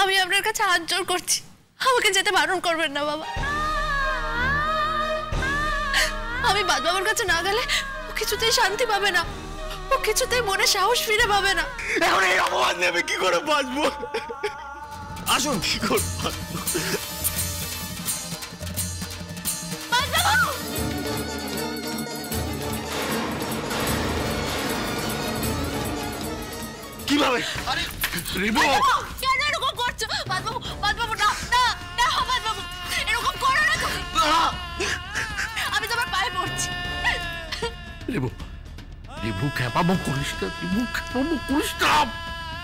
আমি আপনার কাছে হাত জোড় করছি, আমাকে যেতে বারণ করবেন না বাবা। আমি বাদবাবুর কাছে না গেলে ও কিছুতেই শান্তি পাবে না, ও কিছুতেই মনে সাহস ফিরে পাবে না। এখন এই অপমান নেবে কি করে বাঁচবো? আসুন কি করে বাঁচবো? কিভাবে? আরে রিবু, কেন এরকম করছো? বাদবাবু, বাদবাবু না না না, বাদবাবু এরকম করো না তুমি। আমি তোমার পায়ে পড়ছি। রিবু, রিবু খেপাবো করিস না, রিবু খেপাবো করিস না।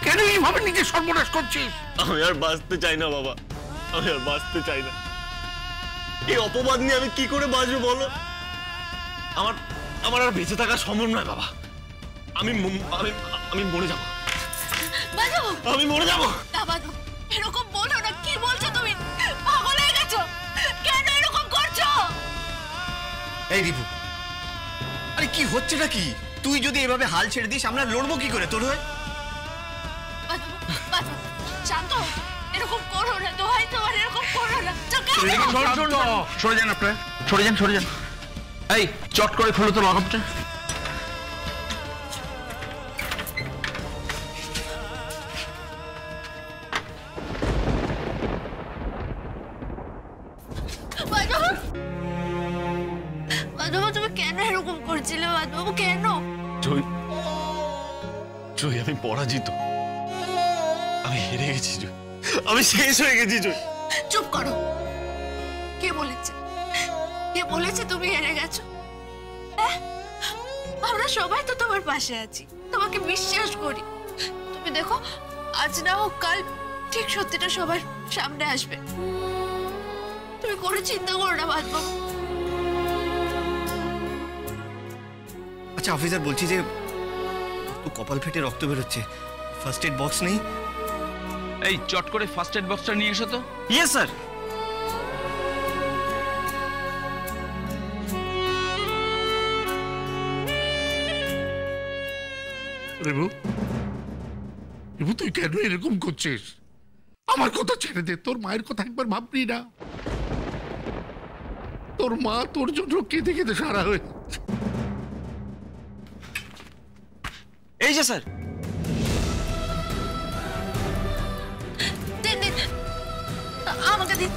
কেন এইভাবে নিজে সর্বনাশ করছিস? আমি আর বাঁচতে চাই না বাবা, আমি আর বাঁচতে চাই না। এই অপবাদ নিয়ে আমি কি করে বাঁচবো বলো? আমার আমার আর বেঁচে থাকা সম্ভব নয় বাবা। আমি আমি মরে যাবো, আমি মরে যাবো। না বাদবাবু, এরকম বলো না। কি বলছো তুমি? পাগল হয়ে গেছো? কেন এরকম করছো? এই রিবু, আরে কি হচ্ছে নাকি? তুই যদি এভাবে হাল ছেড়ে দিস আমরা লড়বো কি করে তোর হয়ে? শান্ত, এরকম করো না, দোহাই তোমার, এরকম করো না। সরে যান আপনারা, সরে যান, সরে যান। এই চট করে খোলো তো লকআপটা। বাদবাবু, তুমি কেন এরকম করছিলে? বাদবাবু কেন? জয়, জয় আমি পরাজিত, আমি হেরে গেছি জয়, আমি শেষ হয়ে গেছি জয়। চুপ করো। কে বলেছে? কে বলেছে তুমি হেরে গেছো? আমরা সবাই তো তোমার পাশে আছি, তোমাকে বিশ্বাস করি। তুমি দেখো, আজ না হোক কাল ঠিক সত্যিটা সবার সামনে আসবে। তুমি কোনো চিন্তা করো না বাদবাবু। আচ্ছা অফিসার, বলছি যে তো কপাল ফেটে রক্ত বেরোচ্ছে, ফার্স্ট এড বক্স নেই? এই চট করে ফার্স্ট এড বক্সটা নিয়ে এসো তো। Yes sir. রিবু, রিবু তুই কেন এরকম করছিস? আমার কথা ছেড়ে দে, তোর মায়ের কথা একবার ভাববি না? তোর মা তোর জন্য কেঁদে কেঁদে সারা হয়ে। এই যে স্যার। দিন দিন, আমাকে দিন।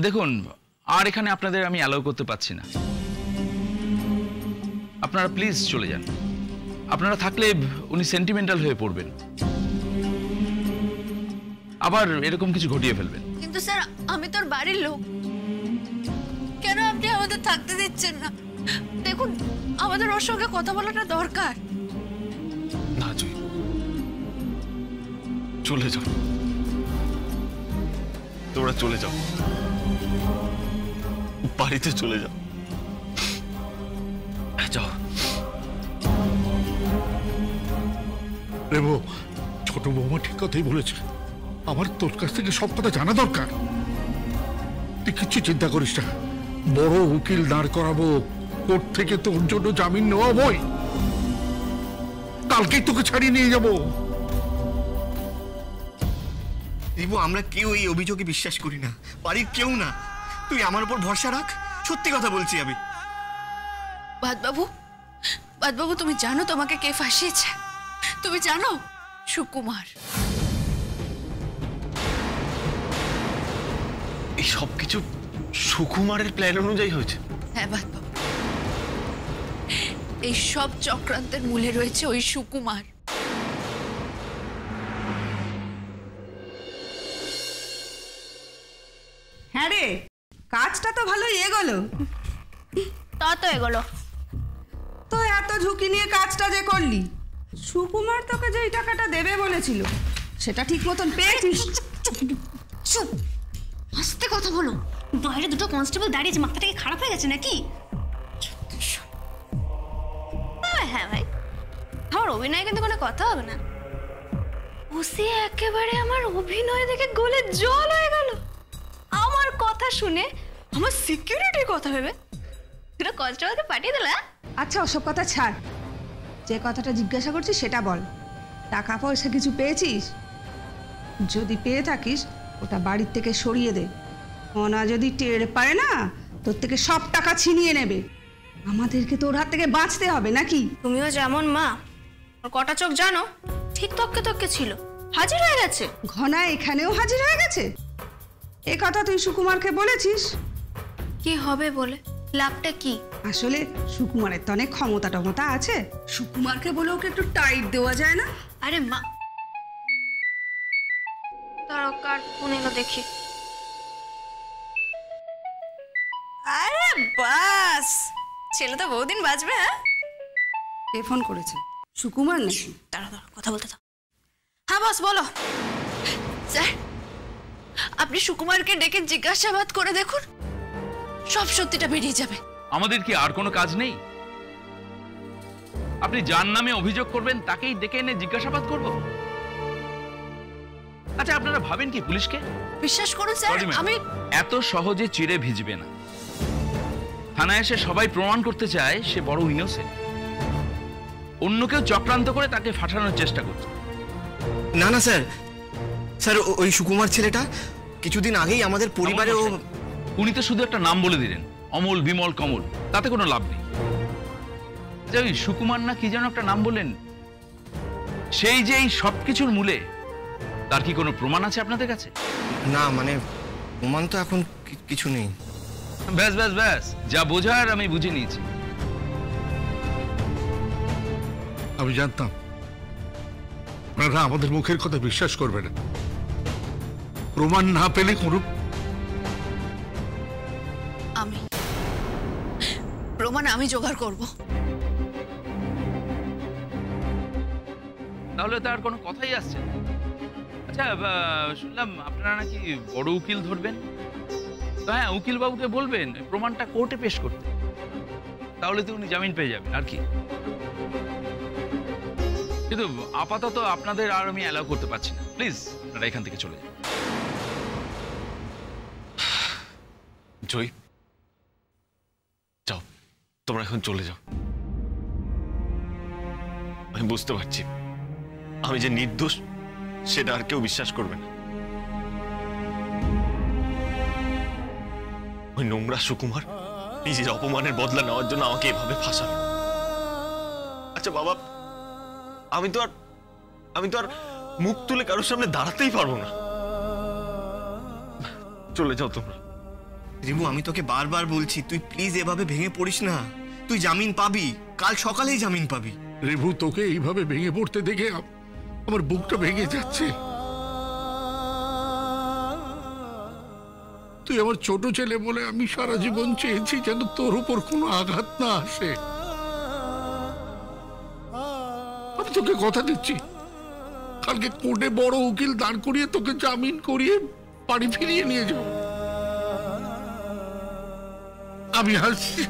দেখুন, আর এখানে আপনাদের আমি অ্যালাউ করতে পারছি না। আপনারা প্লিজ চলে যান। আপনারা থাকলে উনি সেন্টিমেন্টাল হয়ে পড়বেন, আবার এরকম কিছু ঘটিয়ে ফেলবেন। কিন্তু স্যার, আমি তোর বাড়ির লোক, কেন আপনি আমাদের থাকতে দিচ্ছেন না? দেখুন, আমাদের ওর সঙ্গে কথা বলাটা দরকার। না জয়, চলে যাও, তোমরা চলে যাও, বাড়িতে চলে যাও, যাও। রেবু, ছোট বৌমা ঠিক কথাই বলেছে, আমার তোর কাছ থেকে সব কথা জানা দরকার। তুই কিচ্ছু চিন্তা করিস না, বড় উকিল দাঁড় করাবো, কোর্ট থেকে তোর জন্য জামিন নেওয়া বই, কালকেই তোকে ছাড়িয়ে নিয়ে যাবো। রিবু, আমরা কেউ এই অভিযোগে বিশ্বাস করি না, বাড়ির কেউ না। তুই আমার উপর ভরসা রাখ, সত্যি কথা বলছি আমি। বাদবাবু, বাদবাবু, তুমি জানো তোমাকে কে ফাঁসিয়েছে? তুমি জানো? সুকুমার। এই সবকিছু সুকুমারের প্ল্যান অনুযায়ী হয়েছে? হ্যাঁ বাদবাবু, এই সব চক্রান্তের মূলে রয়েছে ওই সুকুমার। কাজটা তো ভালোই এগোলো। তা তো এগুলো তো এত ঝুঁকি নিয়ে কাজটা যে করলি, সুকুমার তোকে যেই টাকাটা দেবে বলেছিল সেটা ঠিক মতন পেয়েছিস? চুপ, আস্তে কথা বলো। বাইরে দুটো কনস্টেবল দাঁড়িয়েছে, মাথাটা কি খারাপ হয়ে গেছে নাকি? হ্যাঁ ভাই, আমার অভিনয় কিন্তু কোনো কথা হবে না। ওসি একেবারে আমার অভিনয় দেখে গলে জল হয়ে গেল। আমার কথা শুনে আমার সিকিউরিটির কথা ভেবে এটা কনস্টেবলকে পাঠিয়ে দিলা। আচ্ছা ওসব কথা ছাড়, যে কথাটা জিজ্ঞাসা করছিস সেটা বল। টাকা পয়সা কিছু পেয়েছিস? যদি পেয়ে থাকিস ওটা বাড়ির থেকে সরিয়ে দে। ওনা যদি টের পায় না, তোর থেকে সব টাকা ছিনিয়ে নেবে। আমাদেরকে তোর হাত থেকে বাঁচতে হবে নাকি? তুমিও যেমন মা, ওর কটা চোখ জানো ঠিক তককে তককে ছিল, হাজির হয়ে গেছে। ঘনা এখানেও হাজির হয়ে গেছে। এ কথা তুই সুকুমারকে বলেছিস? কি হবে বলে, লাভটা কি? আসলে সুকুমারের তো অনেক ক্ষমতা টমতা আছে, সুকুমারকে বলে ওকে একটু টাইট দেওয়া যায় না? আরে মা, তার কার ফোন এলো দেখি। আরে বাস, ছেলে তো বহুদিন বাঁচবে। হ্যাঁ, কে ফোন করেছে? সুকুমার নাকি? দাঁড়া দাঁড়া, কথা বলতে থাক। হ্যাঁ বস বলো। স্যার, আপনি সুকুমারকে ডেকে জিজ্ঞাসাবাদ করে দেখুন, সব সত্যিটা বেরিয়ে যাবে। আমাদের কি আর কোনো কাজ নেই? আপনি যার নামে অভিযোগ করবেন তাকেই ডেকে এনে জিজ্ঞাসাবাদ করব? আচ্ছা, আপনারা ভাবেন কি পুলিশকে? বিশ্বাস করুন স্যার, আমি এত সহজে চিড়ে ভিজবে না। থানায় এসে সবাই প্রমাণ করতে চায় সে বড় ইনোসেন্ট। অন্য কেউ চক্রান্ত করে তাকে ফাটানোর চেষ্টা করছে। না না স্যার, স্যার ওই সুকুমার ছেলেটা কিছুদিন আগেই আমাদের পরিবারে উনি তো শুধু একটা নাম বলে দিলেন, অমল, বিমল, কমল, তাতে কোনো লাভ নেই। ওই সুকুমার না কি যেন একটা নাম বললেন, সেই যে এই সবকিছুর মূলে, তার কি কোনো প্রমাণ আছে আপনাদের কাছে? না মানে প্রমাণ তো এখন কিছু নেই। ব্যাস ব্যাস ব্যাস, যা বোঝার আমি বুঝে নিয়েছি। আমি জানতাম আপনারা আমাদের মুখের কথা বিশ্বাস করবে না। প্রমাণ না পেলে কোনো প্রমাণ আমি জোগাড় করব। তাহলে তার কোনো কথাই আসছে না। আচ্ছা, শুনলাম আপনারা নাকি বড় উকিল ধরবেন। তো হ্যাঁ, উকিল বাবুকে বলবেন প্রমাণটা কোর্টে পেশ করতে, তাহলে তো উনি জামিন পেয়ে যাবেন আর কি। কিন্তু আপাতত আপনাদের আর আমি অ্যালাউ করতে পারছি না। প্লিজ আপনারা এখান থেকে চলে যান। জয়, যাও, তোমরা এখন চলে যাও। আমি বুঝতে পারছি আমি যে নির্দোষ সেটা আর কেউ বিশ্বাস করবে না। ওই নোংরা সুকুমার নিজের অপমানের বদলা নেওয়ার জন্য আমাকে এভাবে ফাঁসালো। আচ্ছা বাবা, আমি তো আর মুখ তুলে কারোর সামনে দাঁড়াতেই পারবো না। চলে যাও তোমরা। রিবু, আমি তোকে বারবার বলছি, তুই প্লিজ এভাবে ভেঙে পড়িস না। তুই জামিন পাবি, কাল সকালেই জামিন পাবি। রেবু, তোকে এইভাবে ভেঙে পড়তে দেখে আমার বুকটা ভেঙে যাচ্ছে। তুই আমার ছোট ছেলে বলে আমি সারা জীবন চেয়েছি যেন তোর উপর কোনো আঘাত না আসে। আমি তোকে কথা দিচ্ছি, কালকে কোর্টে বড় উকিল দাঁড় করিয়ে তোকে জামিন করিয়ে বাড়ি ফিরিয়ে নিয়ে যাব। আমি আসছি।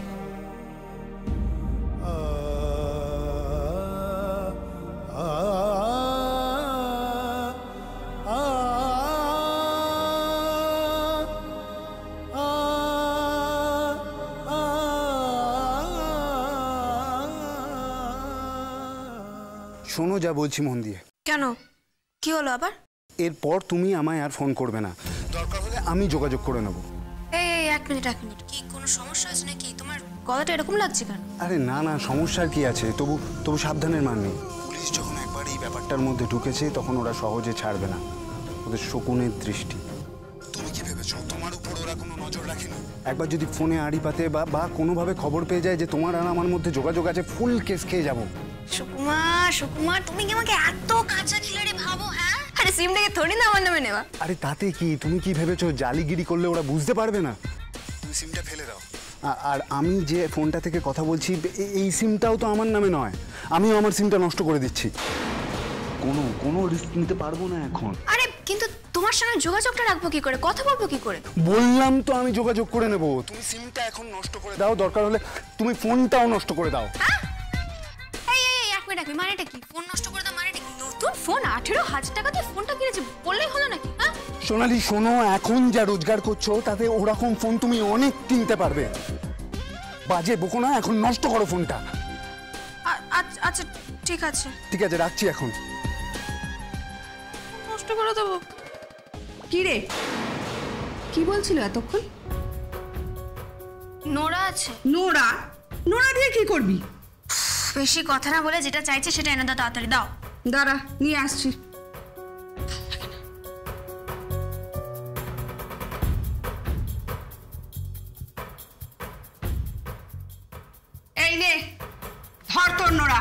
শোনো যা বলছি মন দিয়ে। কেন, কি হলো আবার? এরপর তুমি আমায় আর ফোন করবে না, দরকার হলে আমি যোগাযোগ করে নেব। এই এক মিনিট, কি কোনো সমস্যা আছে নাকি? তোমার গলাটা এরকম লাগছে কেন? আরে না না, সমস্যার কি আছে, তবু সাবধানের মান নেই। পুলিশ যখন একবার এই ব্যাপারটার মধ্যে ঢুকেছে তখন ওরা সহজে ছাড়বে না। ওদের শকুনের দৃষ্টি। তুমি কি ভেবেছো তোমার উপর ওরা কোনো নজর রাখেনি? একবার যদি ফোনে আড়ি পাতে বা কোনোভাবে খবর পেয়ে যায় যে তোমার আর আমার মধ্যে যোগাযোগ আছে, ফুল কেস খেয়ে যাবো। সুকুমার, তুমি কি আমাকে এত কাঁচা খিলাড়ি ভাবো? হ্যাঁ, আরে সিম থেকে থোড়ি না আমার নামে নেওয়া। আরে তাতে কি, তুমি কি ভেবেছো জালিগিরি করলে ওরা বুঝতে পারবে না? তুমি সিমটা ফেলে দাও। আর আমি যে ফোনটা থেকে কথা বলছি এই সিমটাও তো আমার নামে নয়, আমিও আমার সিমটা নষ্ট করে দিচ্ছি। কোনো রিস্ক নিতে পারবো না এখন। আরে কিন্তু তোমার সঙ্গে যোগাযোগটা রাখবো কি করে, কথা বলবো কি করে? বললাম তো আমি যোগাযোগ করে নেব। তুমি সিমটা এখন নষ্ট করে দাও, দরকার হলে তুমি ফোনটাও নষ্ট করে দাও। এই এক মিনিট, মানেটা কি? ফোন নষ্ট করে দাও মানেটা কি? নতুন ফোন 18,000 টাকা দিয়ে ফোনটা কিনেছি বললেই হলো নাকি? হ্যাঁ সোনালি শোনো, এখন যা রোজগার করছো তাতে ওরকম ফোন তুমি অনেক কিনতে পারবে। বাজে বকো না, এখন নষ্ট করো ফোনটা। আচ্ছা ঠিক আছে রাখছি এখন। নষ্ট করে দেবো? কি রে, কি বলছিল এতক্ষণ? নোরা আছে। নোরা? নোরা দিয়ে কি করবি? বেশি কথা না বলে যেটা চাইছে সেটা এনে দাও, তাড়াতাড়ি দাও। দাঁড়া, নিয়ে আসছি। এই নে, ধর তোর নোরা।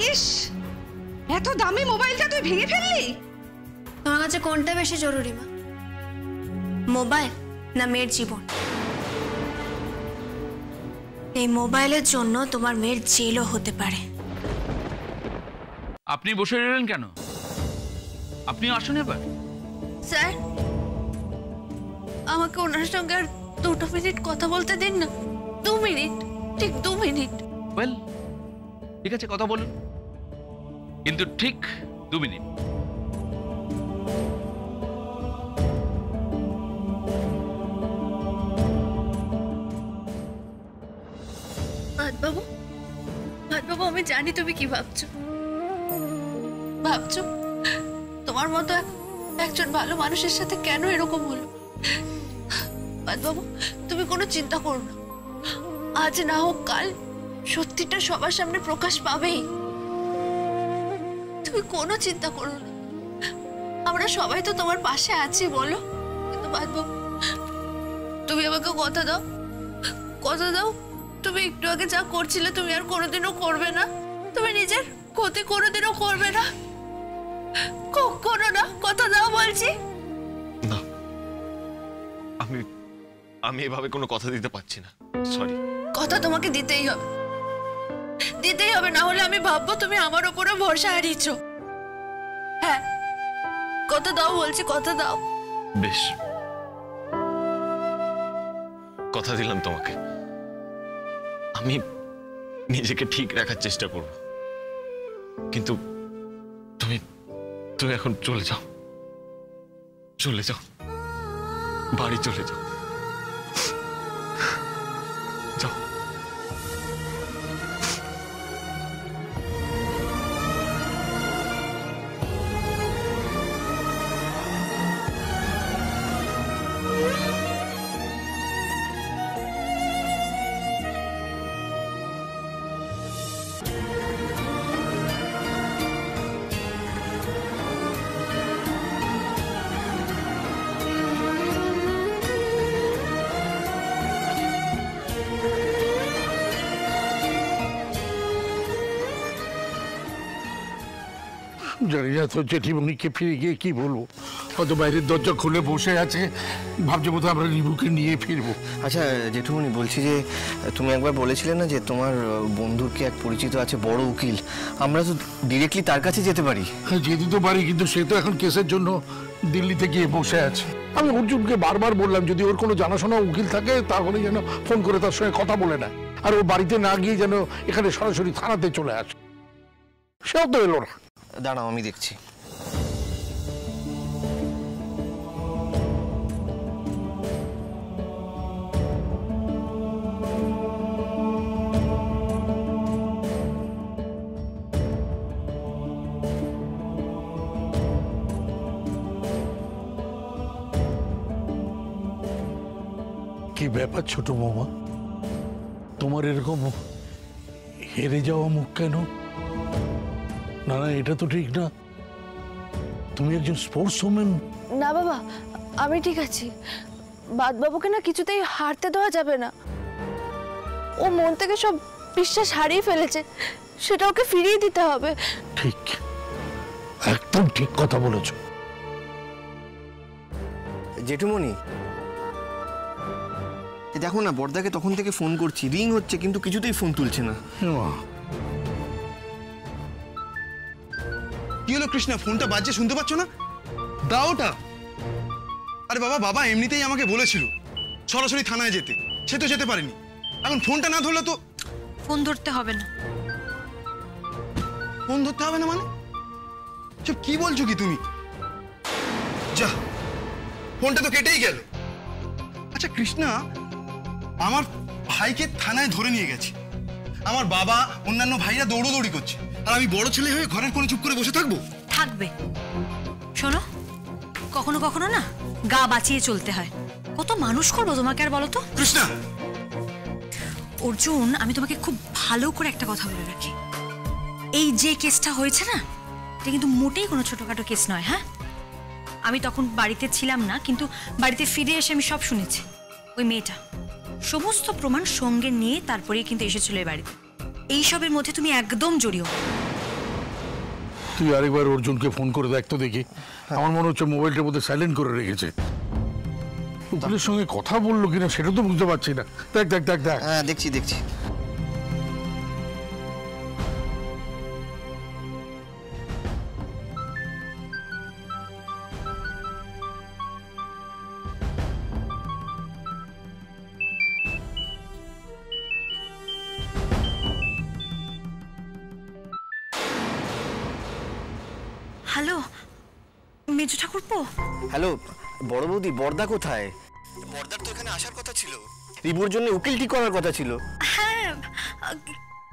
ইস, এত দামি মোবাইলটা তুই ভেঙে ফেললি? তোমার কাছে কোনটা বেশি জরুরি মা, মোবাইল না মেয়ের জীবন? এই মোবাইলের জন্য তোমার মেয়ের জেলও হতে পারে। আপনি বসে রইলেন কেন? আপনিও আসুন এবার। স্যার, আমাকে ওনার সঙ্গে আর 2 মিনিট কথা বলতে দিন না। 2 মিনিট, ঠিক 2 মিনিট। ওয়েল, ঠিক আছে, কথা বলুন, কিন্তু ঠিক 2 মিনিট। বাবু, আমি জানি তুমি কি ভাবছো। তোমার মতো একজন ভালো মানুষের সাথে কেন এরকম হলো। বাবু, তুমি কোনো চিন্তা করো না, আজ না হোক কাল সত্যিটা সবার সামনে প্রকাশ পাবেই। তুমি কোনো চিন্তা করো না, আমরা সবাই তো তোমার পাশে আছি, বলো। কিন্তু বাবু, তুমি আমাকে কথা দাও, তুমি একটু আগে যা করছিলে তুমি আর কোনোদিনও করবে না। তুমি নিজের ক্ষতি কোনোদিনও করবে না, কখনো না। কথা দাও বলছি। না, আমি এভাবে কোনো কথা দিতে পারছি না, সরি। কথা তোমাকে দিতেই হবে, না হলে আমি ভাববো তুমি আমার উপরে ভরসা হারিয়েছো। হ্যাঁ, কথা দাও বলছি, কথা দাও। বেশ, কথা দিলাম তোমাকে, আমি নিজেকে ঠিক রাখার চেষ্টা করব। কিন্তু তুমি এখন চলে যাও, বাড়ি চলে যাও। যাও। জানি না তো জেঠিমণিকে ফিরে গিয়ে কি বলবো, হয়তো বাইরের দরজা খুলে বসে আছে, ভাবছে বোধহয় আমরা নিবুকে নিয়ে ফিরবো। আচ্ছা জেঠুমণি, বলছি যে তুমি একবার বলেছিলে না যে তোমার বন্ধুর কি এক পরিচিত আছে বড় উকিল, আমরা তো ডিরেক্টলি তার কাছে যেতে পারি। হ্যাঁ, যেতে তো পারি, কিন্তু সে তো এখন কেসের জন্য দিল্লিতে গিয়ে বসে আছে। আমি অর্জুনকে বারবার বললাম যদি ওর কোনো জানাশোনা উকিল থাকে তাহলে যেন ফোন করে তার সঙ্গে কথা বলে নেয়, আর ও বাড়িতে না গিয়ে যেন এখানে সরাসরি থানাতে চলে আসে। সেও তো এলো না। দাঁড়াও, আমি দেখছি। কি ব্যাপার ছোট বৌমা, তোমার এরকম হেরে যাওয়া মুখ কেন? না না, এটা তো ঠিক না, তুমি একজন স্পোর্টস ওম্যান। না বাবা, আমি ঠিক আছি। বাদবাবুকে না কিছুতেই হারতে দেওয়া যাবে না। ও মন থেকে সব বিশ্বাস হারিয়ে ফেলেছে, সেটা ওকে ফিরিয়ে দিতে হবে। ঠিক, একদম ঠিক কথা বলেছো। জেঠুমণি, দেখো না, বড়দাকে তখন থেকে ফোন করছি, রিং হচ্ছে কিন্তু কিছুতেই ফোন তুলছে না। কি হলো কৃষ্ণা, ফোনটা বাজছে শুনতে পাচ্ছ না? দাও ওটা। আরে বাবা, বাবা এমনিতেই আমাকে বলেছিল সরাসরি থানায় যেতে, সে তো যেতে পারেনি। এখন ফোনটা না ধরলে তো। ফোন ধরতে হবে না। ফোন ধরতে হবে না মানে? সব কি বলছো কি তুমি? যা, ফোনটা তো কেটেই গেল। আচ্ছা কৃষ্ণা, আমার ভাইকে থানায় ধরে নিয়ে গেছে, আমার বাবা অন্যান্য ভাইরা দৌড়োদৌড়ি করছে, আর আমি বড় ছেলে হয়ে ঘরের কোণে চুপ করে বসে থাকবো? থাকবে। শোনো, কখনো কখনো না গা বাঁচিয়ে চলতে হয়। কত মানুষ করবো তোমাকে আর বলো তো? কৃষ্ণা! অর্জুন, আমি তোমাকে খুব ভালো করে একটা কথা বলে রাখি, এই যে কেসটা হয়েছে না, এটা কিন্তু মোটেই কোনো ছোটখাটো কেস নয়। হ্যাঁ, আমি তখন বাড়িতে ছিলাম না, কিন্তু বাড়িতে ফিরে এসে আমি সব শুনেছি। ওই মেয়েটা সমস্ত প্রমাণ সঙ্গে নিয়ে তারপরেই কিন্তু এসেছিল এই বাড়িতে। এইসবের মধ্যে তুমি একদম জড়িও। তুই আরেকবার অর্জুনকে ফোন করে দেখ তো দেখি। আমার মনে হচ্ছে মোবাইলটার মধ্যে সাইলেন্ট করে রেখেছে। উকিলের সঙ্গে কথা বললো কিনা সেটা তো বুঝতে পারছি না। দেখ দেখ দেখ দেখ। হ্যাঁ, দেখছি দেখছি। হ্যালো, মেজু ঠাকুরপো। হ্যালো বড় বৌদি, বড়দা কোথায়? বড়দার তো এখানে আসার কথা ছিল, রিবুর জন্য উকিল ঠিক করার কথা ছিল। হ্যাঁ,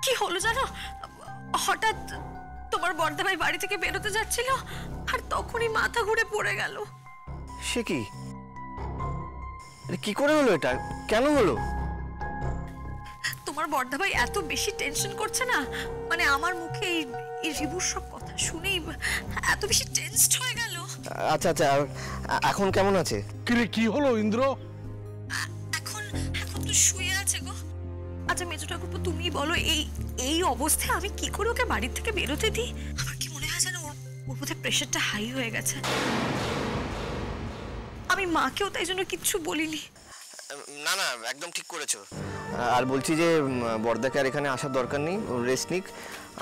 কি হলো জানো, হঠাৎ তোমার বড়দা ভাই বাড়ি থেকে বেরোতে যাচ্ছিল, আর তখনই মাথা ঘুরে পড়ে গেল। সে কি? কি করে হলো এটা? কেন হলো? তোমার বড়দা ভাই এত বেশি টেনশন করছে না, মানে আমার মুখে এই রিবুর সব কথা শুনেই এত বেশি টেনসড হয়ে গেল। আচ্ছা আচ্ছা, এখন কেমন আছে? কিরে, কি হলো ইন্দ্র? এখন এখন তো শুয়ে আছে গো। আচ্ছা মেজু ঠাকুরপো, তুমি বলো, এই অবস্থায় আমি কি করে ওকে বাড়ি থেকে বেরোতে দিই? আমার কি মনে হয় যেন ওর বোধহয় প্রেশারটা হাই হয়ে গেছে। আমি মাকেও তাই জন্য কিচ্ছু বলিনি। না না, একদম ঠিক করেছো। আর বলছি যে বড়দাকে আর এখানে আসার দরকার নেই, ও রেস্ট নিক,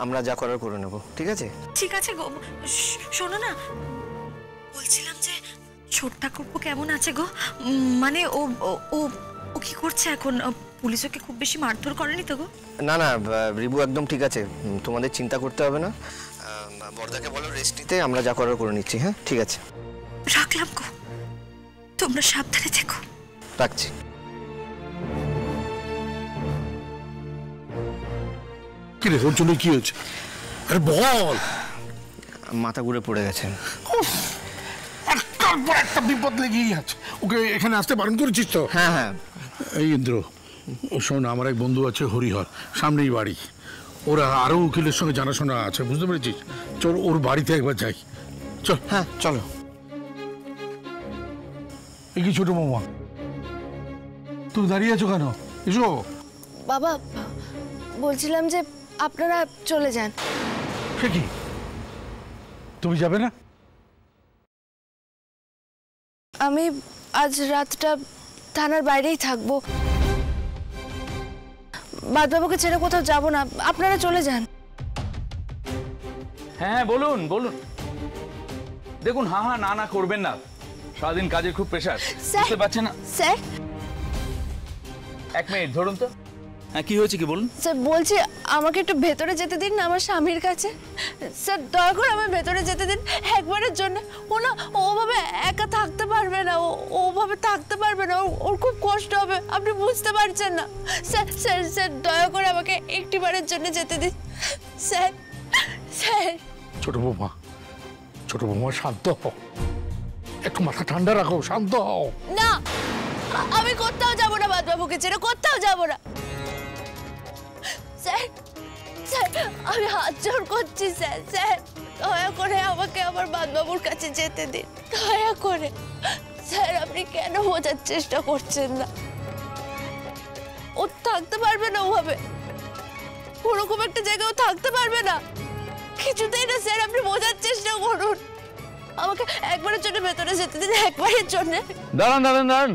আমরা যা করার করে নেব। ঠিক আছে? ঠিক আছে গো। শোনো না, বলছিলাম যে ছোট ঠাকুরপো কেমন আছে গো? মানে ও ও ও কি করছে এখন? পুলিশ ওকে খুব বেশি মারধর করেনি তো গো? না না, রিবু একদম ঠিক আছে, তোমাদের চিন্তা করতে হবে না। বড়দাকে বলো রেস্ট নিতে, আমরা যা করার করে নিচ্ছি। হ্যাঁ, ঠিক আছে, রাখলাম গো, তোমরা সাবধানে থেকো। রাখছি। কিরে, ওর জন্য কি হয়েছে? আরে বল। মাথা ঘুরে পড়ে গেছেন। একটার পর একটা বিপদ লেগেই আছে। ওকে এখানে আসতে বারণ করেছিস তো? হ্যাঁ হ্যাঁ। এই ইন্দ্র, শোন, আমার এক বন্ধু আছে হরিহর, সামনেই বাড়ি। ওরা আরো উকিলের সঙ্গে জানাশোনা আছে, বুঝতে পেরেছিস? চল ওর বাড়িতে একবার যাই। চল। হ্যাঁ চলো। এই কি ছোট বৌমা, তুমি দাঁড়িয়ে আছো কেন? এসো। বাবা, বলছিলাম যে আপনারা চলে যান। সে কি, তুমি যাবে না? আমি আজ রাতটা থানার বাইরেই থাকবো, বাদবাবুকে ছেড়ে কোথাও যাব না। আপনারা চলে যান। হ্যাঁ বলুন বলুন। দেখুন, হ্যাঁ হ্যাঁ না না করবেন না, সারাদিন কাজের খুব প্রেশার, বুঝতে পারছেন না। স্যার, এক মিনিট ধরুন তো। হ্যাঁ, কি হয়েছে কি বলুন? স্যার বলছি, আমাকে একটু ভেতরে যেতে দিন না, আমার স্বামীর কাছে। স্যার দয়া করে আমায় ভেতরে যেতে দিন একবারের জন্য। ও না ওভাবে একা থাকতে পারবে না, ওভাবে থাকতে পারবে না, ওর খুব কষ্ট হবে, আপনি বুঝতে পারছেন না। স্যার স্যার স্যার দয়া করে আমাকে একটিবারের জন্য যেতে দিন স্যার। স্যার। ছোট বৌমা, ছোট বৌমা শান্ত হও, একটু মাথা ঠান্ডা রাখো, শান্ত হও। না, আমি কোথাও যাবো না, বাদবাবুকে ছেড়ে কোথাও যাবো না। স্যার স্যার, আমি হাত জোড় করছি স্যার। স্যার দয়া করে আমাকে আমার বাদবাবুর কাছে যেতে দিন, দয়া করে স্যার আপনি কেন বোঝার চেষ্টা করছেন না? ও থাকতে পারবে না ওভাবে, ওরকম একটা জায়গায় ও থাকতে পারবে না কিছুতেই না। স্যার আপনি বোঝার চেষ্টা করুন, আমাকে একবারের জন্য ভেতরে যেতে দিন, একবারের জন্য। দাঁড়ান দাঁড়ান দাঁড়ান,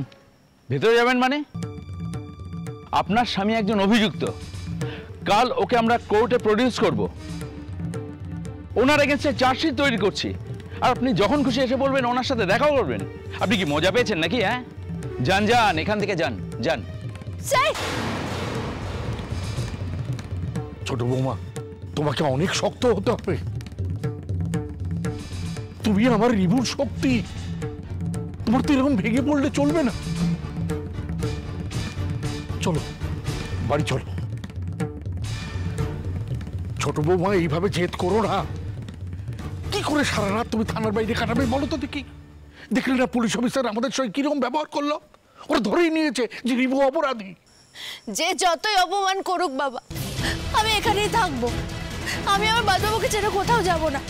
ভেতরে যাবেন মানে? আপনার স্বামী একজন অভিযুক্ত, কাল ওকে আমরা কোর্টে প্রডিউস করব, ওনার এগেন্সটে চার্জশিট তৈরি করছি, আর আপনি যখন খুশি এসে বলবেন, ওনার সাথে দেখাও করবেন। আপনি কি মজা পেয়েছেন নাকি? হ্যাঁ, যান যান, এখান থেকে যান যান। স্যার ছোট বৌমা, তোমাকে অনেক শক্ত হতে হবে। তুমি আমার রিবুর শক্তি, তোমার তো এরকম ভেঙে পড়লে চলবে না। চলো বাড়ি চলো। ছোট বৌমা এইভাবে জেদ করো না। কি করে সারা রাত তুমি থানার বাইরে কাটাবে বলো তো দেখি? দেখলে না পুলিশ অফিসার আমাদের সঙ্গে কিরকম ব্যবহার করলো? ওরা ধরেই নিয়েছে যে রিবু অপরাধী। যে যতই অপমান করুক বাবা, আমি এখানেই থাকবো। আমি আমার বাবাকে ছেড়ে কোথাও যাব না।